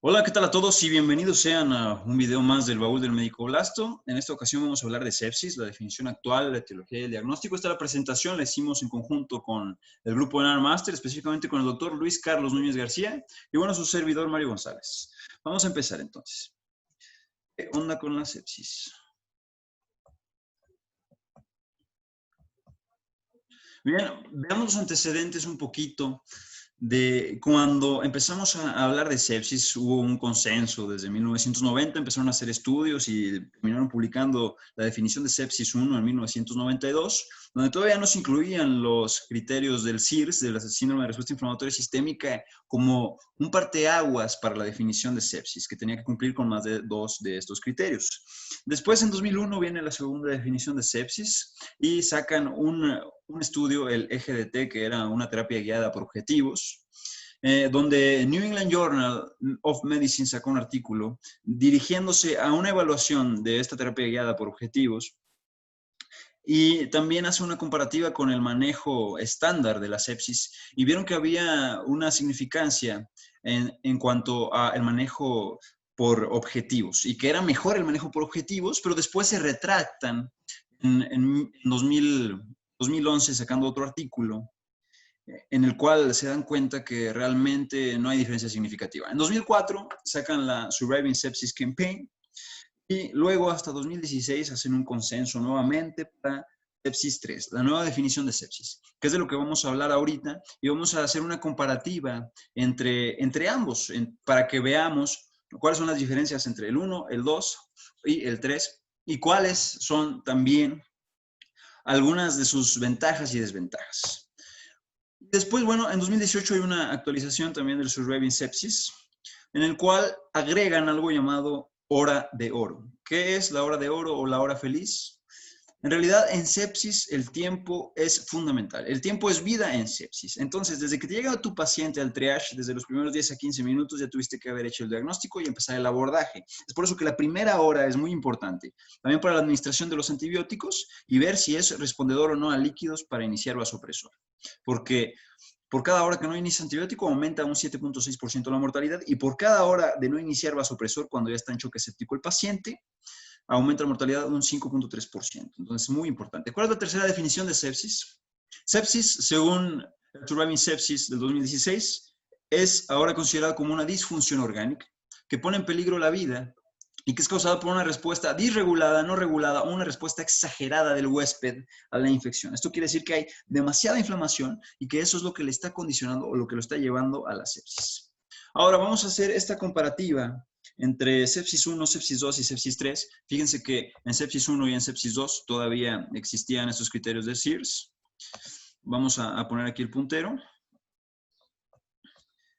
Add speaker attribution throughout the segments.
Speaker 1: Hola, ¿qué tal a todos? Y bienvenidos sean a un video más del Baúl del Médico Blasto. En esta ocasión vamos a hablar de sepsis, la definición actual, la etiología y el diagnóstico. Esta la presentación la hicimos en conjunto con el grupo de Master, específicamente con el doctor Luis Carlos Núñez García y bueno, su servidor Mario González. Vamos a empezar entonces. ¿Qué onda con la sepsis? Bien, veamos los antecedentes un poquito de cuando empezamos a hablar de sepsis. Hubo un consenso desde 1990, empezaron a hacer estudios y terminaron publicando la definición de sepsis 1 en 1992, donde todavía no se incluían los criterios del SIRS, del síndrome de respuesta inflamatoria sistémica, como un parteaguas para la definición de sepsis, que tenía que cumplir con más de 2 de estos criterios. Después, en 2001, viene la segunda definición de sepsis y sacan un estudio, el EGDT, que era una terapia guiada por objetivos, donde New England Journal of Medicine sacó un artículo dirigiéndose a una evaluación de esta terapia guiada por objetivos y también hace una comparativa con el manejo estándar de la sepsis y vieron que había una significancia en cuanto al manejo por objetivos y que era mejor el manejo por objetivos, pero después se retractan en 2011 sacando otro artículo en el cual se dan cuenta que realmente no hay diferencia significativa. En 2004 sacan la Surviving Sepsis Campaign y luego hasta 2016 hacen un consenso nuevamente para sepsis 3, la nueva definición de sepsis, que es de lo que vamos a hablar ahorita y vamos a hacer una comparativa entre ambos para que veamos cuáles son las diferencias entre el 1, el 2 y el 3 y cuáles son también algunas de sus ventajas y desventajas. Después, bueno, en 2018 hay una actualización también del Surviving Sepsis, en el cual agregan algo llamado hora de oro. ¿Qué es la hora de oro o la hora feliz? En realidad, en sepsis el tiempo es fundamental. El tiempo es vida en sepsis. Entonces, desde que te llega tu paciente al triage, desde los primeros 10 a 15 minutos ya tuviste que haber hecho el diagnóstico y empezar el abordaje. Es por eso que la primera hora es muy importante. También para la administración de los antibióticos y ver si es respondedor o no a líquidos para iniciar vasopresor. Porque por cada hora que no inicia antibiótico aumenta un 7.6% la mortalidad y por cada hora de no iniciar vasopresor cuando ya está en choque séptico el paciente, aumenta la mortalidad un 5.3%. Entonces, muy importante. ¿Cuál es la tercera definición de sepsis? Sepsis, según el Surviving Sepsis del 2016, es ahora considerada como una disfunción orgánica que pone en peligro la vida y que es causada por una respuesta disregulada, no regulada o una respuesta exagerada del huésped a la infección. Esto quiere decir que hay demasiada inflamación y que eso es lo que le está condicionando o lo que lo está llevando a la sepsis. Ahora vamos a hacer esta comparativa entre sepsis 1, sepsis 2 y sepsis 3. Fíjense que en sepsis 1 y en sepsis 2 todavía existían estos criterios de SIRS. Vamos a poner aquí el puntero.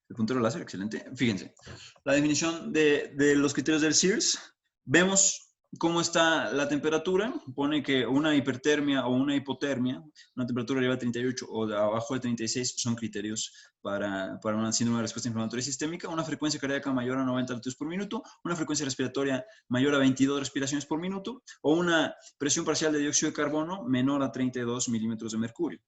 Speaker 1: El puntero láser, excelente. Fíjense, la definición de los criterios del SIRS. Vemos cómo está la temperatura. Pone que una hipertermia o una hipotermia, una temperatura arriba de 38 o de abajo de 36 son criterios para una síndrome de respuesta inflamatoria sistémica. Una frecuencia cardíaca mayor a 90 latidos por minuto, una frecuencia respiratoria mayor a 22 respiraciones por minuto o una presión parcial de dióxido de carbono menor a 32 milímetros de mercurio.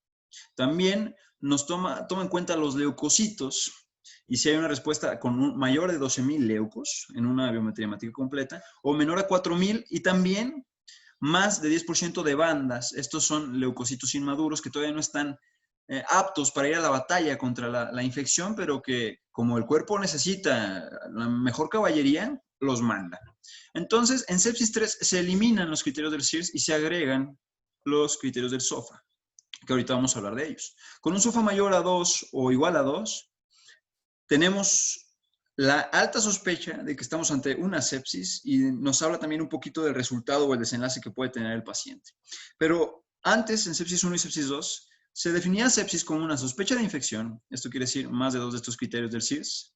Speaker 1: También nos toma en cuenta los leucocitos y si hay una respuesta con mayor de 12.000 leucos en una biometría hemática completa o menor a 4.000 y también más de 10% de bandas. Estos son leucocitos inmaduros que todavía no están aptos para ir a la batalla contra la infección, pero que como el cuerpo necesita la mejor caballería, los manda. Entonces, en sepsis 3 se eliminan los criterios del SIRS y se agregan los criterios del SOFA, que ahorita vamos a hablar de ellos. Con un SOFA mayor a 2 o igual a 2, tenemos la alta sospecha de que estamos ante una sepsis y nos habla también un poquito del resultado o el desenlace que puede tener el paciente. Pero antes, en sepsis 1 y sepsis 2, se definía sepsis como una sospecha de infección, esto quiere decir más de 2 de estos criterios del SIRS,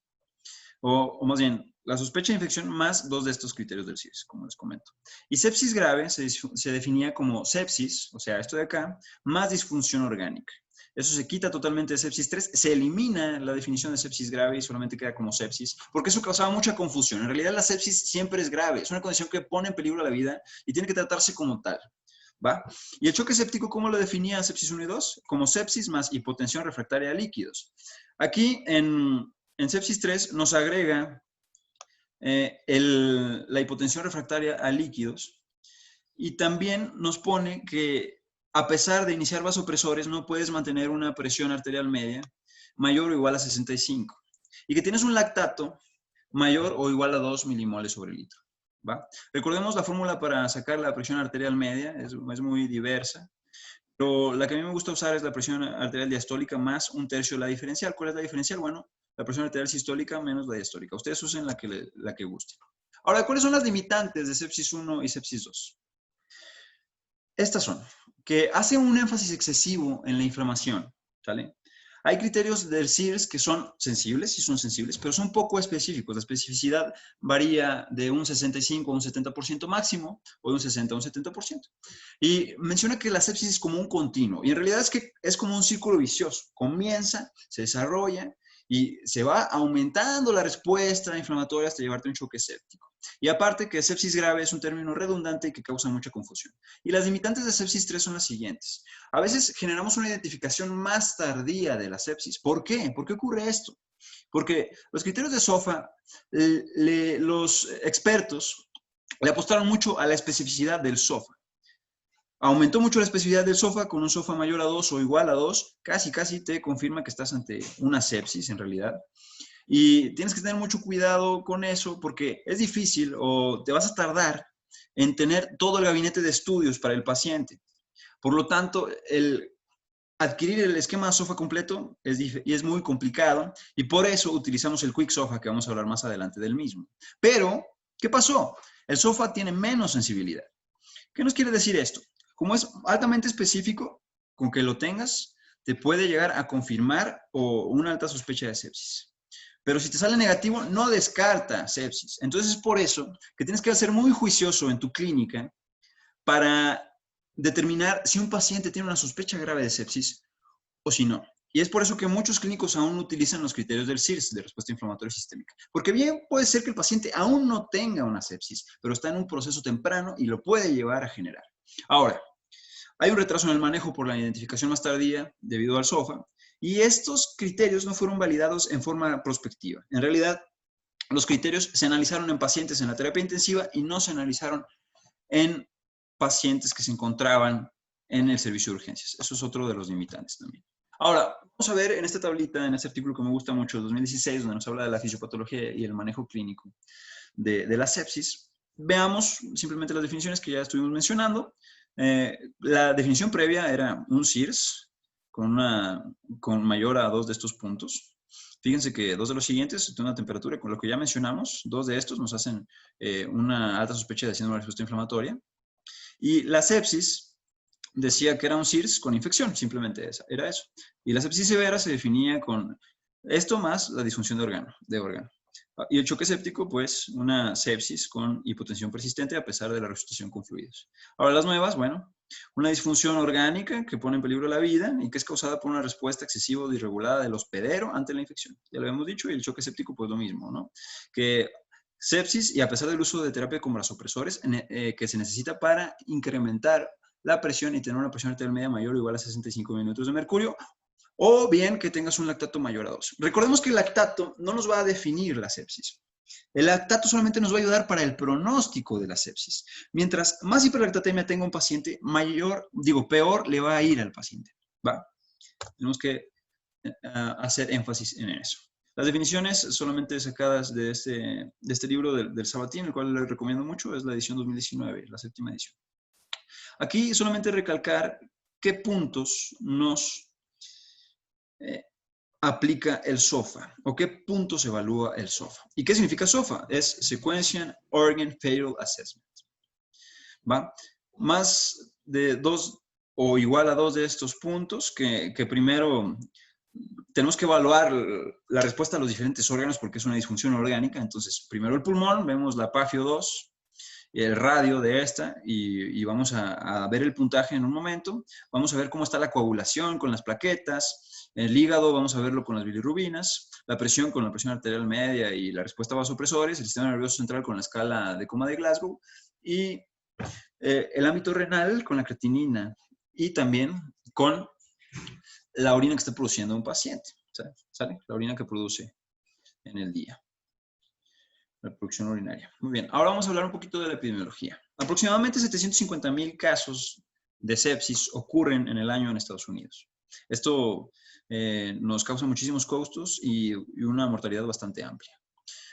Speaker 1: o más bien, la sospecha de infección más 2 de estos criterios del SIRS, como les comento. Y sepsis grave se definía como sepsis, o sea, esto de acá, más disfunción orgánica. Eso se quita totalmente de sepsis 3, se elimina la definición de sepsis grave y solamente queda como sepsis, porque eso causaba mucha confusión. En realidad la sepsis siempre es grave, es una condición que pone en peligro la vida y tiene que tratarse como tal. ¿Va? Y el choque séptico, ¿cómo lo definía sepsis 1 y 2? Como sepsis más hipotensión refractaria a líquidos. Aquí en sepsis 3 nos agrega la hipotensión refractaria a líquidos, y también nos pone que a pesar de iniciar vasopresores no puedes mantener una presión arterial media mayor o igual a 65 y que tienes un lactato mayor o igual a 2 milimoles sobre litro. ¿Va? Recordemos la fórmula para sacar la presión arterial media, es muy diversa, pero la que a mí me gusta usar es la presión arterial diastólica más 1/3 de la diferencial. ¿Cuál es la diferencial? Bueno, la presión arterial sistólica menos la diastólica. Ustedes usen la que gusten. Ahora, ¿cuáles son las limitantes de sepsis 1 y sepsis 2? Estas son, que hace un énfasis excesivo en la inflamación, ¿sale? Hay criterios del CIRS que son sensibles, sí son sensibles, pero son poco específicos. La especificidad varía de un 65 a un 70% máximo, o de un 60 a un 70%. Y menciona que la sepsis es como un continuo, y en realidad es que es como un círculo vicioso. Comienza, se desarrolla, y se va aumentando la respuesta inflamatoria hasta llevarte a un choque séptico. Y aparte que sepsis grave es un término redundante y que causa mucha confusión. Y las limitantes de sepsis 3 son las siguientes. A veces generamos una identificación más tardía de la sepsis. ¿Por qué? ¿Por qué ocurre esto? Porque los criterios de SOFA, los expertos le apostaron mucho a la especificidad del SOFA. Aumentó mucho la especificidad del SOFA, con un SOFA mayor a 2 o igual a 2, casi te confirma que estás ante una sepsis en realidad. Y tienes que tener mucho cuidado con eso porque es difícil o te vas a tardar en tener todo el gabinete de estudios para el paciente. Por lo tanto, el adquirir el esquema SOFA completo es muy complicado y por eso utilizamos el Quick SOFA, que vamos a hablar más adelante del mismo. Pero, ¿qué pasó? El SOFA tiene menos sensibilidad. ¿Qué nos quiere decir esto? Como es altamente específico, con que lo tengas, te puede llegar a confirmar o una alta sospecha de sepsis. Pero si te sale negativo, no descarta sepsis. Entonces es por eso que tienes que ser muy juicioso en tu clínica para determinar si un paciente tiene una sospecha grave de sepsis o si no. Y es por eso que muchos clínicos aún utilizan los criterios del CIRS, de respuesta inflamatoria sistémica. Porque bien puede ser que el paciente aún no tenga una sepsis, pero está en un proceso temprano y lo puede llevar a generar. Ahora, hay un retraso en el manejo por la identificación más tardía debido al SOFA, y estos criterios no fueron validados en forma prospectiva. En realidad, los criterios se analizaron en pacientes en la terapia intensiva y no se analizaron en pacientes que se encontraban en el servicio de urgencias. Eso es otro de los limitantes también. Ahora, vamos a ver en esta tablita, en este artículo que me gusta mucho, 2016, donde nos habla de la fisiopatología y el manejo clínico de la sepsis. Veamos simplemente las definiciones que ya estuvimos mencionando. La definición previa era un CIRS con mayor a 2 de estos puntos. Fíjense que 2 de los siguientes tienen una temperatura, con lo que ya mencionamos, 2 de estos nos hacen una alta sospecha de síndrome de respuesta inflamatoria. Y la sepsis decía que era un CIRS con infección, simplemente era eso. Y la sepsis severa se definía con esto más la disfunción de órgano. Y el choque séptico, pues, una sepsis con hipotensión persistente a pesar de la resucitación con fluidos. Ahora, las nuevas, bueno, una disfunción orgánica que pone en peligro la vida y que es causada por una respuesta excesiva o disregulada del hospedero ante la infección. Ya lo habíamos dicho, y el choque séptico, pues lo mismo, ¿no? Que sepsis y a pesar del uso de terapia con vasopresores que se necesita para incrementar la presión y tener una presión arterial media mayor o igual a 65 minutos de mercurio, o bien que tengas un lactato mayor a 2. Recordemos que el lactato no nos va a definir la sepsis. El lactato solamente nos va a ayudar para el pronóstico de la sepsis. Mientras más hiperlactatemia tenga un paciente, peor le va a ir al paciente. ¿Va? Tenemos que hacer énfasis en eso. Las definiciones solamente sacadas de este libro del Sabatín, el cual les recomiendo mucho, es la edición 2019, la 7ª edición. Aquí solamente recalcar qué puntos nos aplica el SOFA o qué puntos evalúa el SOFA. ¿Y qué significa SOFA? Es Sequential Organ Failure Assessment. ¿Va? Más de 2 o igual a 2 de estos puntos que primero tenemos que evaluar la respuesta a los diferentes órganos porque es una disfunción orgánica. Entonces, primero el pulmón, vemos la PAFIO2, el radio de esta y vamos a ver el puntaje en un momento. Vamos a ver cómo está la coagulación con las plaquetas, el hígado vamos a verlo con las bilirrubinas, la presión con la presión arterial media y la respuesta a vasopresores, el sistema nervioso central con la escala de coma de Glasgow y el ámbito renal con la creatinina y también con la orina que está produciendo un paciente, ¿sale? La orina que produce en el día. la producción urinaria. Muy bien, ahora vamos a hablar un poquito de la epidemiología. Aproximadamente 750,000 casos de sepsis ocurren en el año en Estados Unidos. Esto nos causa muchísimos costos y una mortalidad bastante amplia.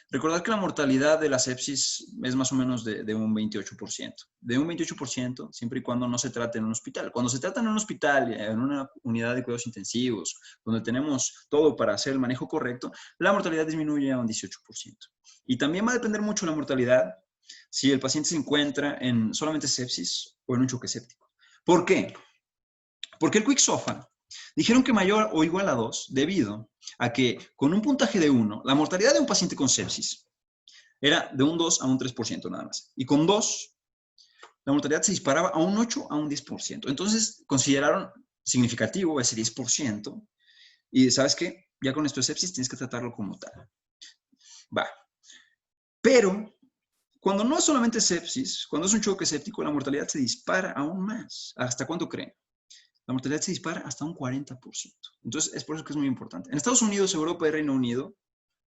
Speaker 1: Recordad que la mortalidad de la sepsis es más o menos de un 28%. De un 28%, siempre y cuando no se trate en un hospital. Cuando se trata en un hospital, en una unidad de cuidados intensivos, donde tenemos todo para hacer el manejo correcto, la mortalidad disminuye a un 18%. Y también va a depender mucho la mortalidad si el paciente se encuentra en solamente sepsis o en un choque séptico. ¿Por qué? Porque el QuickSOFA dijeron que mayor o igual a 2 debido a que con un puntaje de 1, la mortalidad de un paciente con sepsis era de un 2 a un 3% nada más. Y con 2, la mortalidad se disparaba a un 8 a un 10%. Entonces consideraron significativo ese 10%. Y ¿sabes qué? Ya con esto de sepsis tienes que tratarlo como tal. Va. Pero cuando no es solamente sepsis, cuando es un choque séptico, la mortalidad se dispara aún más. ¿Hasta cuánto creen? La mortalidad se dispara hasta un 40%. Entonces, es por eso que es muy importante. En Estados Unidos, Europa y Reino Unido,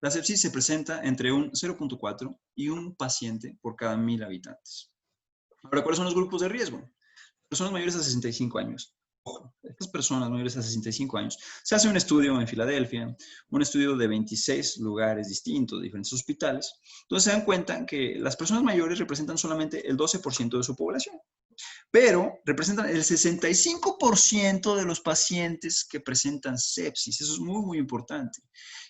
Speaker 1: la sepsis se presenta entre un 0.4 y un paciente por cada 1,000 habitantes. Ahora, ¿cuáles son los grupos de riesgo? Personas mayores a 65 años. Ojo, estas personas mayores a 65 años. Se hace un estudio en Filadelfia, un estudio de 26 lugares distintos, de diferentes hospitales. Entonces se dan cuenta que las personas mayores representan solamente el 12% de su población, pero representan el 65% de los pacientes que presentan sepsis. Eso es muy, muy importante.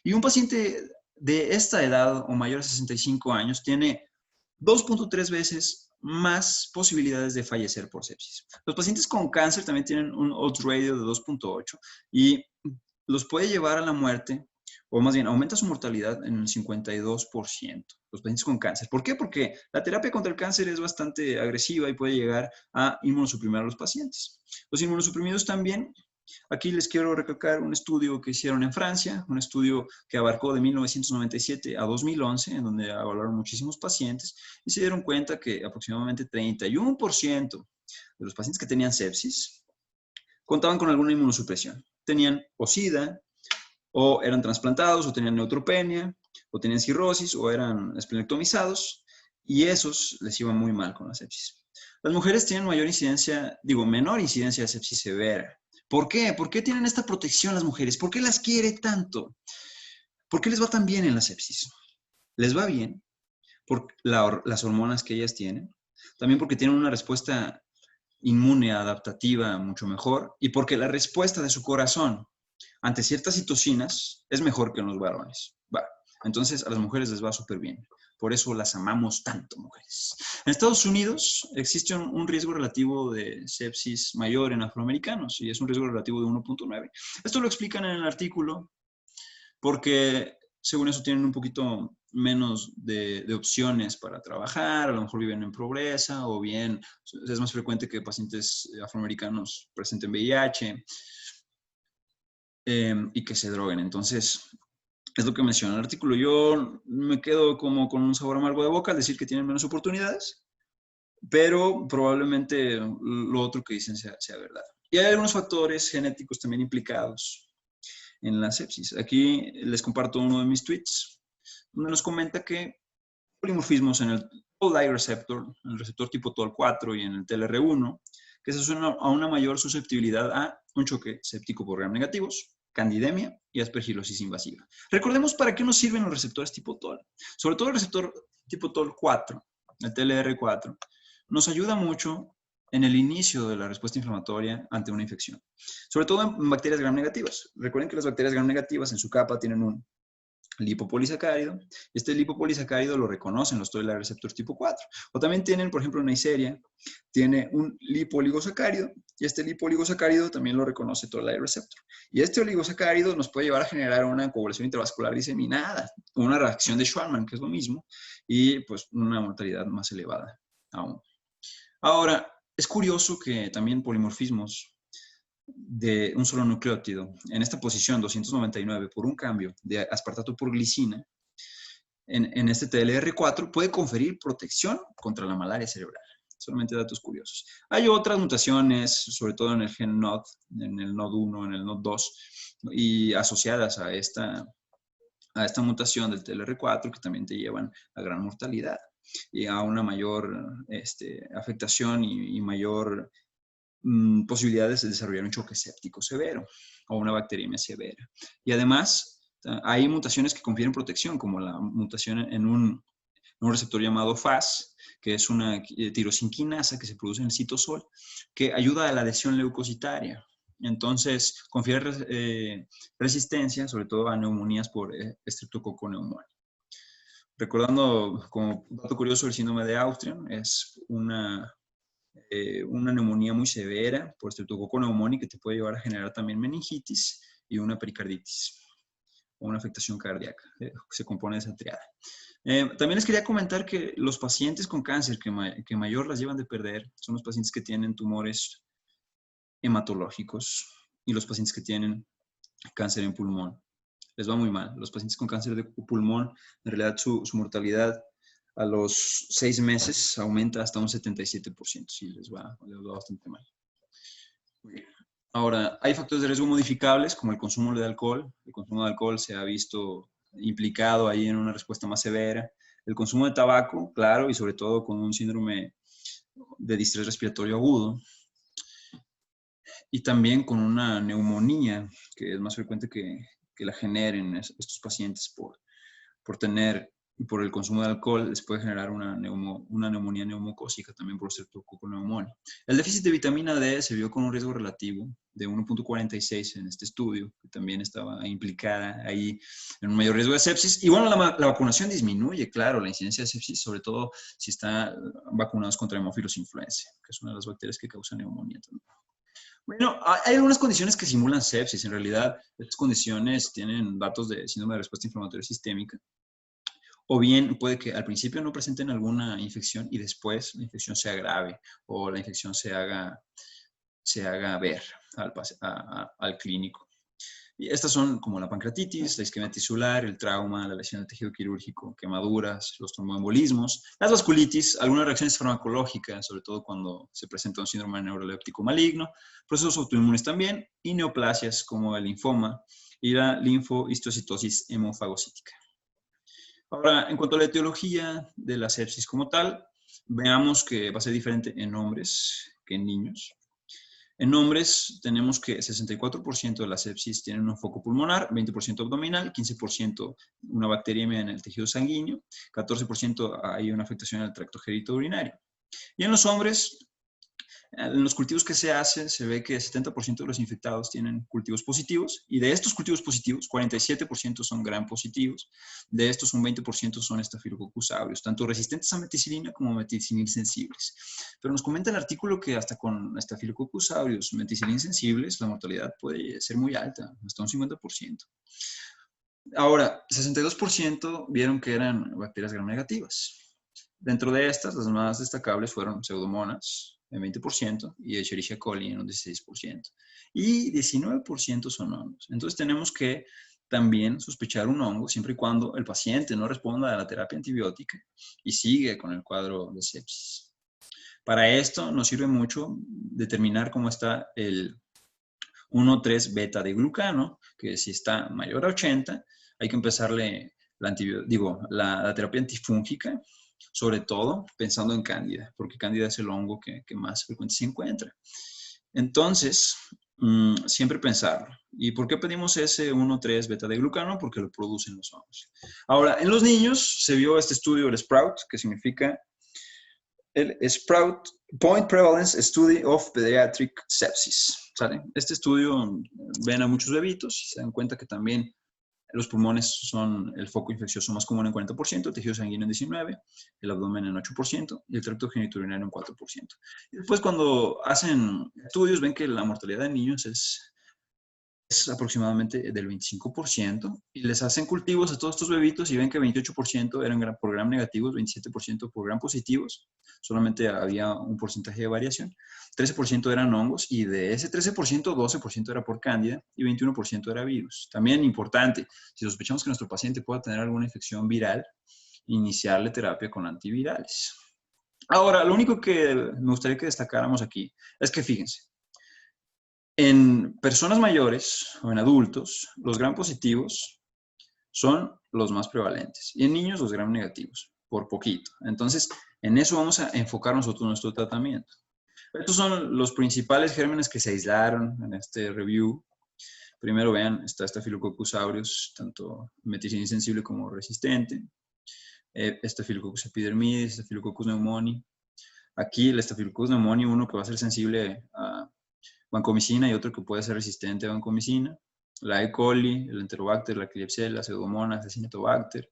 Speaker 1: Y un paciente de esta edad o mayor a 65 años tiene 2.3 veces más posibilidades de fallecer por sepsis. Los pacientes con cáncer también tienen un odds ratio de 2.8 y los puede llevar a la muerte, o más bien aumenta su mortalidad en el 52%, los pacientes con cáncer. ¿Por qué? Porque la terapia contra el cáncer es bastante agresiva y puede llegar a inmunosuprimir a los pacientes. Los inmunosuprimidos también. Aquí les quiero recalcar un estudio que hicieron en Francia, un estudio que abarcó de 1997 a 2011, en donde evaluaron muchísimos pacientes y se dieron cuenta que aproximadamente 31% de los pacientes que tenían sepsis contaban con alguna inmunosupresión. Tenían o SIDA, o eran trasplantados, o tenían neutropenia, o tenían cirrosis, o eran esplenectomizados, y esos les iba muy mal con la sepsis. Las mujeres tienen menor incidencia de sepsis severa. ¿Por qué? ¿Por qué tienen esta protección las mujeres? ¿Por qué las quiere tanto? ¿Por qué les va tan bien en la sepsis? Les va bien por las hormonas que ellas tienen, también porque tienen una respuesta inmune adaptativa mucho mejor y porque la respuesta de su corazón ante ciertas citocinas es mejor que en los varones. Va. Entonces a las mujeres les va súper bien. Por eso las amamos tanto, mujeres. En Estados Unidos existe un riesgo relativo de sepsis mayor en afroamericanos y es un riesgo relativo de 1.9. Esto lo explican en el artículo porque según eso tienen un poquito menos de opciones para trabajar, a lo mejor viven en pobreza o bien es más frecuente que pacientes afroamericanos presenten VIH y que se droguen. Entonces, es lo que menciona el artículo. Yo me quedo como con un sabor amargo de boca al decir que tienen menos oportunidades, pero probablemente lo otro que dicen sea verdad. Y hay algunos factores genéticos también implicados en la sepsis. Aquí les comparto uno de mis tweets, donde nos comenta que polimorfismos en el Toll-like receptor, el receptor tipo TOL4 y en el TLR1, que se asocian a una mayor susceptibilidad a un choque séptico por gram negativos, candidemia y aspergilosis invasiva. Recordemos para qué nos sirven los receptores tipo TOL. Sobre todo el receptor tipo TOL4, el TLR4, nos ayuda mucho en el inicio de la respuesta inflamatoria ante una infección. Sobre todo en bacterias gram negativas. Recuerden que las bacterias gram negativas en su capa tienen un lipopolisacárido. Este lipopolisacárido lo reconocen los Toll-like receptors tipo 4. O también tienen, por ejemplo, Neisseria, tiene un lipoligosacárido y este lipoligosacárido también lo reconoce Toll-like receptor. Y este oligosacárido nos puede llevar a generar una coagulación intravascular diseminada, una reacción de Schwannman, que es lo mismo, y pues una mortalidad más elevada aún. Ahora, es curioso que también polimorfismos de un solo nucleótido en esta posición 299 por un cambio de aspartato por glicina en este TLR4 puede conferir protección contra la malaria cerebral. Solamente datos curiosos. Hay otras mutaciones, sobre todo en el gen NOD, en el NOD1, en el NOD2, y asociadas a esta a esta mutación del TLR4 que también te llevan a gran mortalidad y a una mayor afectación y mayor posibilidades de desarrollar un choque séptico severo o una bacteriemia severa. Y además, hay mutaciones que confieren protección, como la mutación en un receptor llamado FAS, que es una tirosinquinasa que se produce en el citosol, que ayuda a la adhesión leucocitaria. Entonces, confiere resistencia, sobre todo a neumonías por Streptococcus pneumoniae. Recordando, como dato curioso, el síndrome de Austrian es una neumonía muy severa por Streptococcus pneumoniae que te puede llevar a generar también meningitis y una pericarditis o una afectación cardíaca. Se compone de esa triada. También les quería comentar que los pacientes con cáncer que mayor las llevan de perder son los pacientes que tienen tumores hematológicos y los pacientes que tienen cáncer en pulmón. Les va muy mal. Los pacientes con cáncer de pulmón, en realidad su mortalidad a los 6 meses aumenta hasta un 77%. Sí, les va bastante mal. Ahora, hay factores de riesgo modificables como el consumo de alcohol. El consumo de alcohol se ha visto implicado ahí en una respuesta más severa. El consumo de tabaco, claro, y sobre todo con un síndrome de distrés respiratorio agudo. Y también con una neumonía, que es más frecuente que la generen estos pacientes por el consumo de alcohol, les puede generar una neumonía neumocócica también por Streptococcus pneumoniae. El déficit de vitamina D se vio con un riesgo relativo de 1.46 en este estudio, que también estaba implicada ahí en un mayor riesgo de sepsis. Y bueno, la vacunación disminuye, claro, la incidencia de sepsis, sobre todo si están vacunados contra Haemophilus influenzae, que es una de las bacterias que causa neumonía también. Bueno, hay algunas condiciones que simulan sepsis. En realidad, estas condiciones tienen datos de síndrome de respuesta inflamatoria sistémica. O bien puede que al principio no presenten alguna infección y después la infección se agrave o la infección se haga ver al clínico. Y estas son como la pancreatitis, la isquemia tisular, el trauma, la lesión del tejido quirúrgico, quemaduras, los tromboembolismos, las vasculitis, algunas reacciones farmacológicas, sobre todo cuando se presenta un síndrome neuroléptico maligno, procesos autoinmunes también, y neoplasias como el linfoma y la linfohistocitosis hemofagocítica. Ahora, en cuanto a la etiología de la sepsis como tal, veamos que va a ser diferente en hombres que en niños. En hombres tenemos que 64% de la sepsis tienen un foco pulmonar, 20% abdominal, 15% una bacteriemia en el tejido sanguíneo, 14% hay una afectación en el tracto genitourinario. Y en los hombres, en los cultivos que se hacen, se ve que 70% de los infectados tienen cultivos positivos, y de estos cultivos positivos, 47% son gram positivos, de estos un 20% son Staphylococcus aureus, tanto resistentes a meticilina como meticilina sensibles. Pero nos comenta el artículo que hasta con Staphylococcus aureus meticilina sensibles, la mortalidad puede ser muy alta, hasta un 50%. Ahora, 62% vieron que eran bacterias gram negativas. Dentro de estas, las más destacables fueron Pseudomonas, en 20%, y Escherichia coli en un 16%. Y 19% son hongos. Entonces tenemos que también sospechar un hongo siempre y cuando el paciente no responda a la terapia antibiótica y sigue con el cuadro de sepsis. Para esto nos sirve mucho determinar cómo está el 1,3 beta de glucano, que si está mayor a 80, hay que empezarle la terapia antifúngica, sobre todo pensando en cándida, porque cándida es el hongo que más frecuente se encuentra. Entonces, siempre pensarlo. ¿Y por qué pedimos ese 1,3 beta de glucano? Porque lo producen los hongos. Ahora, en los niños se vio este estudio, el SPROUT, que significa el SPROUT Point Prevalence Study of Pediatric Sepsis. ¿Sale? Este estudio ven a muchos bebitos y se dan cuenta que también los pulmones son el foco infeccioso más común en 40%, el tejido sanguíneo en 19%, el abdomen en 8% y el tracto genitourinario en 4%. Y después cuando hacen estudios ven que la mortalidad en niños es aproximadamente del 25% y les hacen cultivos a todos estos bebitos y ven que 28% eran por gram negativos, 27% por gram positivos, solamente había un porcentaje de variación, 13% eran hongos y de ese 13%, 12% era por cándida y 21% era virus. También importante, si sospechamos que nuestro paciente pueda tener alguna infección viral, iniciarle terapia con antivirales. Ahora, lo único que me gustaría que destacáramos aquí es que fíjense, en personas mayores o en adultos, los gram positivos son los más prevalentes. Y en niños los gram negativos, por poquito. Entonces, en eso vamos a enfocar nosotros nuestro tratamiento. Estos son los principales gérmenes que se aislaron en este review. Primero vean, está Staphylococcus aureus, tanto meticilina insensible como resistente. Staphylococcus epidermidis, Staphylococcus pneumoniae. Aquí el Staphylococcus pneumoniae, uno que va a ser sensible a vancomicina y otro que puede ser resistente a vancomicina. La E. coli, el Enterobacter, la Klebsiella, Pseudomonas, Acinetobacter,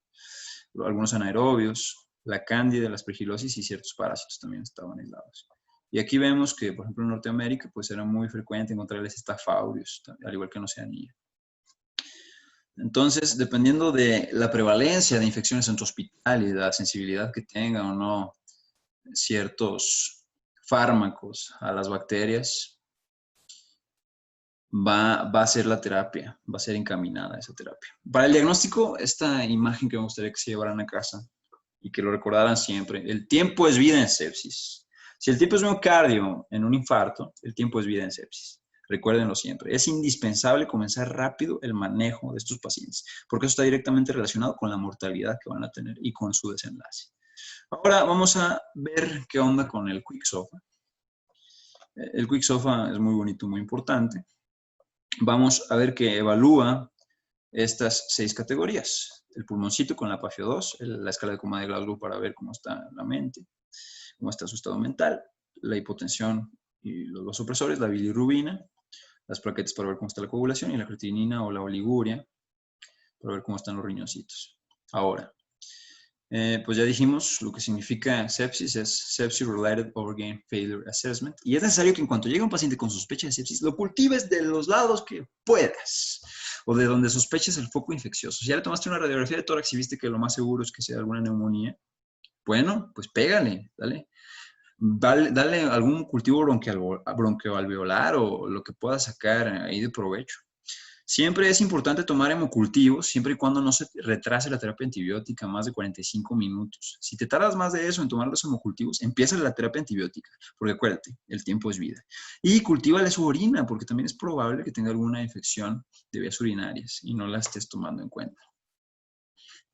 Speaker 1: algunos anaerobios, la cándida, la aspergilosis y ciertos parásitos también estaban aislados. Y aquí vemos que, por ejemplo, en Norteamérica, pues era muy frecuente encontrarles Staph aureus, al igual que en Oceanía. Entonces, dependiendo de la prevalencia de infecciones en tu hospital y de la sensibilidad que tengan o no ciertos fármacos a las bacterias, va a ser la terapia, va a ser encaminada esa terapia. Para el diagnóstico, esta imagen que me gustaría que se llevaran a casa y que lo recordaran siempre, el tiempo es vida en sepsis. Si el tiempo es miocardio en un infarto, el tiempo es vida en sepsis. Recuérdenlo siempre. Es indispensable comenzar rápido el manejo de estos pacientes, porque eso está directamente relacionado con la mortalidad que van a tener y con su desenlace. Ahora vamos a ver qué onda con el Quick SOFA. El Quick SOFA es muy bonito, muy importante. Vamos a ver que evalúa estas 6 categorías. El pulmoncito con la PAFIO-2, la escala de coma de Glasgow para ver cómo está la mente, cómo está su estado mental, la hipotensión y los vasopresores, la bilirrubina, las plaquetas para ver cómo está la coagulación y la creatinina o la oliguria para ver cómo están los riñoncitos. Ahora, pues ya dijimos lo que significa sepsis, es Sepsis-Related Organ Failure Assessment, y es necesario que en cuanto llegue un paciente con sospecha de sepsis, lo cultives de los lados que puedas, o de donde sospeches el foco infeccioso. Si ya le tomaste una radiografía de tórax y viste que lo más seguro es que sea alguna neumonía, bueno, pues pégale, dale algún cultivo bronquioalveolar o lo que pueda sacar ahí de provecho. Siempre es importante tomar hemocultivos, siempre y cuando no se retrase la terapia antibiótica más de 45 minutos. Si te tardas más de eso en tomar los hemocultivos, empieza la terapia antibiótica, porque acuérdate, el tiempo es vida. Y cultívale su orina, porque también es probable que tenga alguna infección de vías urinarias y no la estés tomando en cuenta.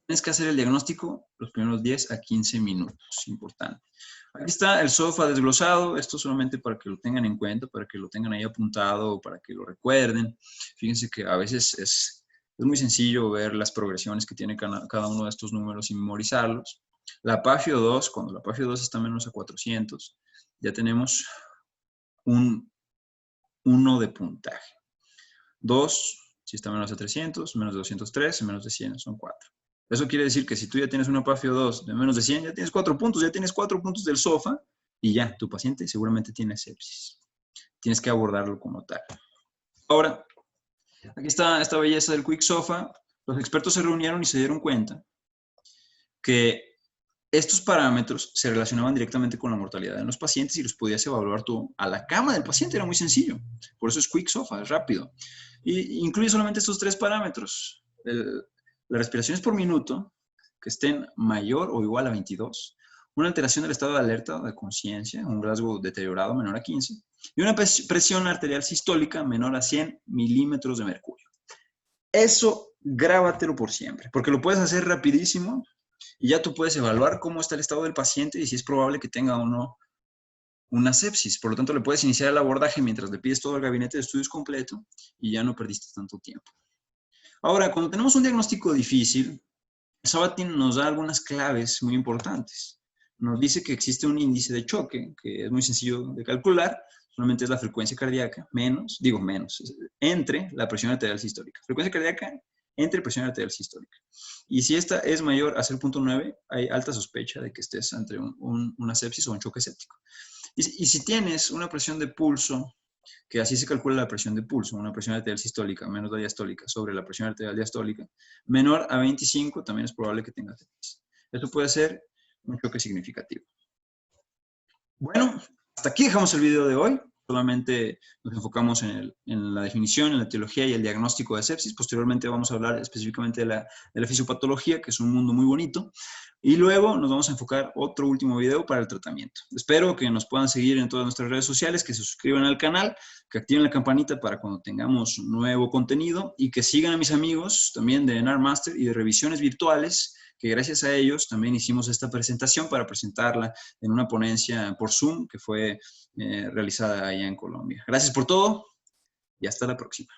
Speaker 1: Tienes que hacer el diagnóstico los primeros 10 a 15 minutos, importante. Aquí está el SOFA desglosado, esto solamente para que lo tengan en cuenta, para que lo tengan ahí apuntado, para que lo recuerden. Fíjense que a veces es muy sencillo ver las progresiones que tiene cada uno de estos números y memorizarlos. La PAFIO-2, cuando la PAFIO-2 está menos a 400, ya tenemos un 1 de puntaje. 2, si está menos a 300, menos de 203, menos de 100, son 4. Eso quiere decir que si tú ya tienes una PAFIO-2 de menos de 100, ya tienes 4 puntos, ya tienes 4 puntos del SOFA y ya, tu paciente seguramente tiene sepsis. Tienes que abordarlo como tal. Ahora, aquí está esta belleza del Quick SOFA. Los expertos se reunieron y se dieron cuenta que estos parámetros se relacionaban directamente con la mortalidad de los pacientes y los podías evaluar tú a la cama del paciente, era muy sencillo. Por eso es Quick SOFA, es rápido. Y incluye solamente estos 3 parámetros. Las respiraciones por minuto, que estén mayor o igual a 22, una alteración del estado de alerta o de conciencia, un Glasgow deteriorado menor a 15, y una presión arterial sistólica menor a 100 milímetros de mercurio. Eso grábatelo por siempre, porque lo puedes hacer rapidísimo y ya tú puedes evaluar cómo está el estado del paciente y si es probable que tenga o no una sepsis. Por lo tanto, le puedes iniciar el abordaje mientras le pides todo el gabinete de estudios completo y ya no perdiste tanto tiempo. Ahora, cuando tenemos un diagnóstico difícil, Sabatin nos da algunas claves muy importantes. Nos dice que existe un índice de choque, que es muy sencillo de calcular, solamente es la frecuencia cardíaca entre la presión arterial sistólica. Frecuencia cardíaca entre presión arterial sistólica. Y si esta es mayor a 0.9, hay alta sospecha de que estés ante una sepsis o un choque séptico. Y si tienes una presión de pulso, que así se calcula la presión de pulso, una presión arterial sistólica menos la diastólica sobre la presión arterial diastólica, menor a 25, también es probable que tengas sepsis. Esto puede ser un choque significativo. Bueno, hasta aquí dejamos el video de hoy. solamente nos enfocamos en la definición, en la etiología y el diagnóstico de sepsis. Posteriormente vamos a hablar específicamente de la fisiopatología, que es un mundo muy bonito. Y luego nos vamos a enfocar otro último video para el tratamiento. Espero que nos puedan seguir en todas nuestras redes sociales, que se suscriban al canal, que activen la campanita para cuando tengamos nuevo contenido y que sigan a mis amigos también de NAR Master y de revisiones virtuales, que gracias a ellos también hicimos esta presentación para presentarla en una ponencia por Zoom que fue realizada allá en Colombia. Gracias por todo y hasta la próxima.